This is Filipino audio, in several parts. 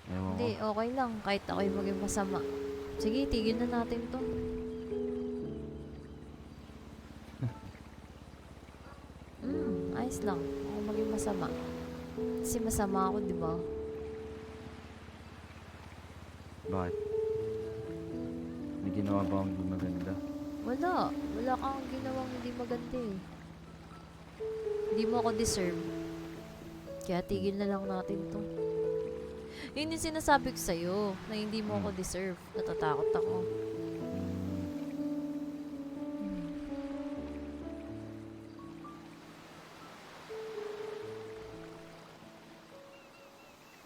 Ewan ko. Hindi, okay lang. Kahit ako'y maging masama. Sige, tigil na natin to. Ayos lang. Ako maging masama. Kasi masama ako, di ba? Bakit? May ginawa ba akong di maganda? Wala. Wala kang ginawang hindi maganda eh. Hindi mo ako deserve. Kaya tigil na lang natin to. Yun yung sinasabi ko sa'yo, na hindi mo ako Hmm. deserve. Natatakot ako.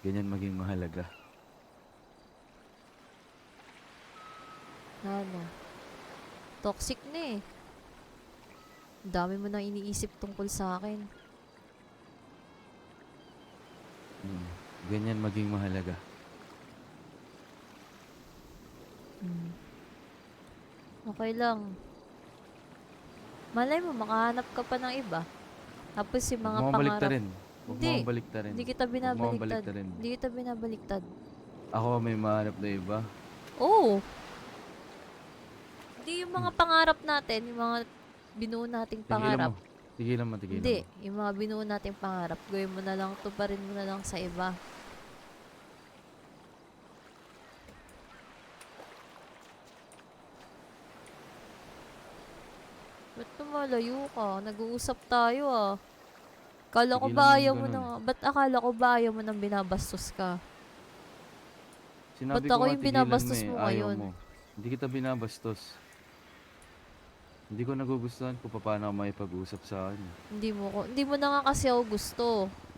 Ganyan maging mahalaga. Ano? Toxic na eh. Ang dami mo nang iniisip tungkol sa akin. Ganyan maging mahalaga. Okay lang. Malay mo, makahanap ka pa ng iba. Tapos yung Huwag mga mo akong pangarap. baliktarin. Huwag mo Hindi. akong baliktarin. Hindi kita Huwag mo akong binabaliktad. baliktarin. Hindi kita binabaliktad. Ako may mahanap na iba. Oo. Hindi yung mga pangarap natin, yung mga binuo nating Tigilan mo. pangarap. Tigilan mo, tigilan Hindi. mo. Yung mga binuo nating pangarap, gawin mo na lang, tuparin mo na lang sa iba. Ba't tumalayo ka? Nag-uusap tayo ah. Akala ko Tigilan ba mo ayaw yung mo ganun. na, ba't akala ko ba ayaw mo nang binabastos ka? Ba't Sinabi ko ako nga yung tigilan mo binabastos eh. mo Ayaw ngayon? mo. Hindi kita binabastos. Hindi ko nagugustuhan kung paano ako makipag-usap sa akin. Hindi mo na nga kasi ako gusto.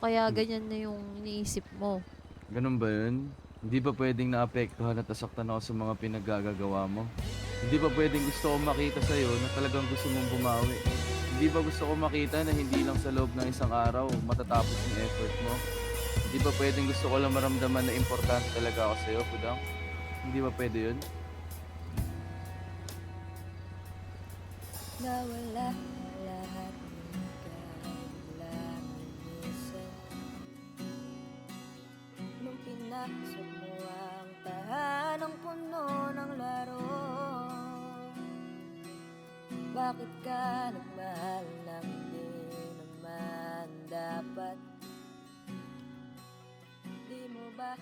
Kaya ganyan na yung iniisip mo. Ganun ba yun? Hindi ba pwedeng naapektuhan at nasaktan ako sa mga pinaggagawa mo? Hindi ba pwedeng gusto ko makita sa'yo na talagang gusto mong bumawi? Hindi ba gusto ko makita na hindi lang sa loob ng isang araw matatapos yung effort mo? Hindi ba pwedeng gusto ko lang maramdaman na importante talaga ako sa'yo, Pudang? Hindi ba pwede yun? Nawala lahat ng kailangan minsan nung pinasok mo ang tahanang puno ng laro. Bakit ka nagmahal ng di naman dapat? Di mo ba